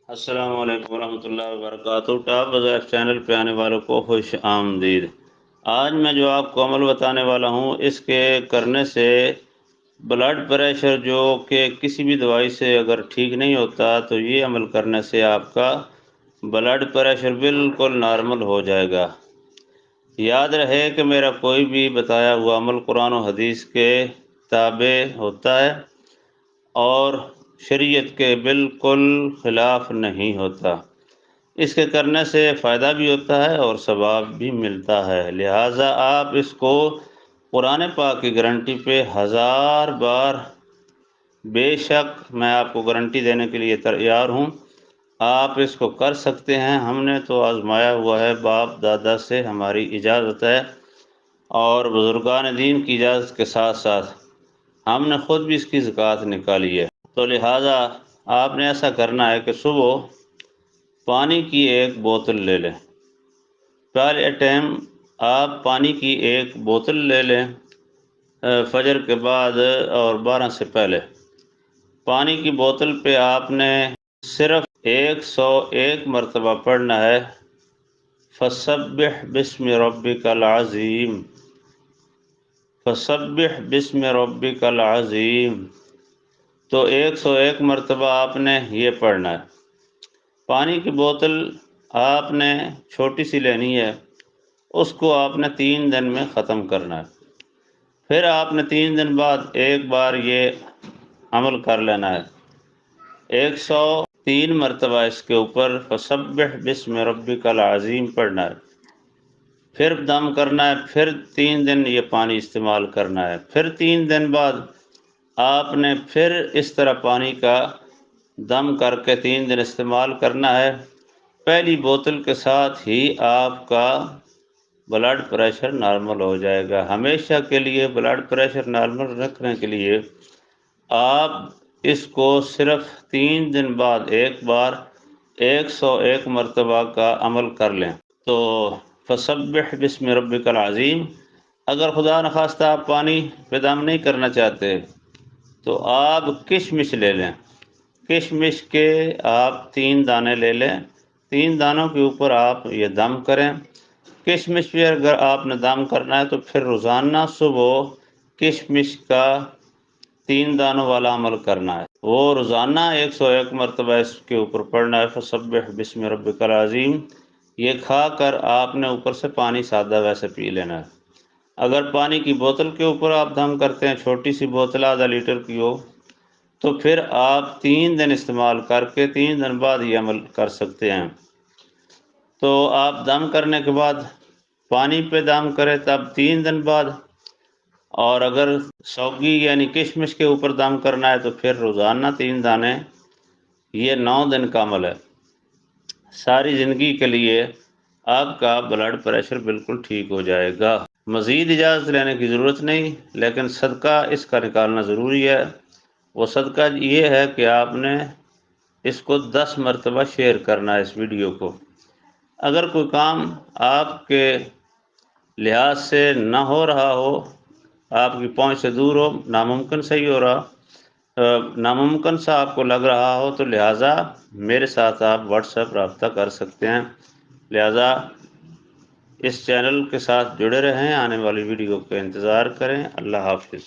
السلام علیکم ورحمۃ اللہ وبرکاتہ۔ ٹاپ وظائف چینل پہ آنے والوں کو خوش آمدید۔ آج میں جو آپ کو عمل بتانے والا ہوں، اس کے کرنے سے بلڈ پریشر جو کہ کسی بھی دوائی سے اگر ٹھیک نہیں ہوتا، تو یہ عمل کرنے سے آپ کا بلڈ پریشر بالکل نارمل ہو جائے گا۔ یاد رہے کہ میرا کوئی بھی بتایا ہوا عمل قرآن و حدیث کے تابع ہوتا ہے اور شریعت کے بالکل خلاف نہیں ہوتا۔ اس کے کرنے سے فائدہ بھی ہوتا ہے اور ثواب بھی ملتا ہے، لہٰذا آپ اس کو قرآن پاک کی گارنٹی پہ 1000 بار بے شک میں آپ کو گارنٹی دینے کے لیے تیار ہوں، آپ اس کو کر سکتے ہیں۔ ہم نے تو آزمایا ہوا ہے، باپ دادا سے ہماری اجازت ہے اور بزرگان دین کی اجازت کے ساتھ ساتھ ہم نے خود بھی اس کی زکوٰۃ نکالی ہے۔ تو لہٰذا آپ نے ایسا کرنا ہے کہ صبح پانی کی ایک بوتل لے لیں۔ پہلے ٹائم آپ پانی کی ایک بوتل لے لیں، فجر کے بعد اور 12 سے پہلے پانی کی بوتل پہ آپ نے صرف 101 مرتبہ پڑھنا ہے، فسبح بسم ربک العظیم، فسبح بسم ربک العظیم۔ تو 101 مرتبہ آپ نے یہ پڑھنا ہے۔ پانی کی بوتل آپ نے چھوٹی سی لینی ہے، اس کو آپ نے 3 دن میں ختم کرنا ہے۔ پھر آپ نے 3 دن بعد ایک بار یہ عمل کر لینا ہے، 103 مرتبہ اس کے اوپر فسبح بسم ربک العظیم پڑھنا ہے۔ پھر دم کرنا ہے، پھر 3 دن یہ پانی استعمال کرنا ہے۔ پھر 3 دن بعد آپ نے پھر اس طرح پانی کا دم کر کے 3 دن استعمال کرنا ہے۔ پہلی بوتل کے ساتھ ہی آپ کا بلڈ پریشر نارمل ہو جائے گا۔ ہمیشہ کے لیے بلڈ پریشر نارمل رکھنے کے لیے آپ اس کو صرف 3 دن بعد ایک بار 101 مرتبہ کا عمل کر لیں۔ تو فسبح بسم ربک العظیم، اگر خدا نخواستہ آپ پانی پہ دم نہیں کرنا چاہتے تو آپ کشمش لے لیں۔ کشمش کے آپ 3 دانے لے لیں، 3 دانوں کے اوپر آپ یہ دم کریں۔ کشمش پہ اگر آپ نے دم کرنا ہے تو پھر روزانہ صبح کشمش کا 3 دانوں والا عمل کرنا ہے، وہ روزانہ 101 مرتبہ اس کے اوپر پڑھنا ہے، فسبح بسم ربک العظیم۔ یہ کھا کر آپ نے اوپر سے پانی سادہ ویسے پی لینا ہے۔ اگر پانی کی بوتل کے اوپر آپ دم کرتے ہیں، چھوٹی سی بوتل آدھا لیٹر کی ہو، تو پھر آپ 3 دن استعمال کر کے 3 دن بعد یہ عمل کر سکتے ہیں۔ تو آپ دم کرنے کے بعد پانی پہ دم کریں تب 3 دن بعد، اور اگر سوگی یعنی کشمش کے اوپر دم کرنا ہے تو پھر روزانہ 3 دانے، یہ 9 دن کا عمل ہے۔ ساری زندگی کے لیے آپ کا بلڈ پریشر بالکل ٹھیک ہو جائے گا۔ مزید اجازت لینے کی ضرورت نہیں، لیکن صدقہ اس کا نکالنا ضروری ہے۔ وہ صدقہ یہ ہے کہ آپ نے اس کو 10 مرتبہ شیئر کرنا ہے، اس ویڈیو کو۔ اگر کوئی کام آپ کے لحاظ سے نہ ہو رہا ہو، آپ کی پہنچ سے دور ہو، ناممکن صحیح ہو رہا، ناممکن سا آپ کو لگ رہا ہو، تو لہٰذا میرے ساتھ آپ واٹس ایپ رابطہ کر سکتے ہیں۔ لہٰذا اس چینل کے ساتھ جڑے رہیں، آنے والی ویڈیو کا انتظار کریں۔ اللہ حافظ۔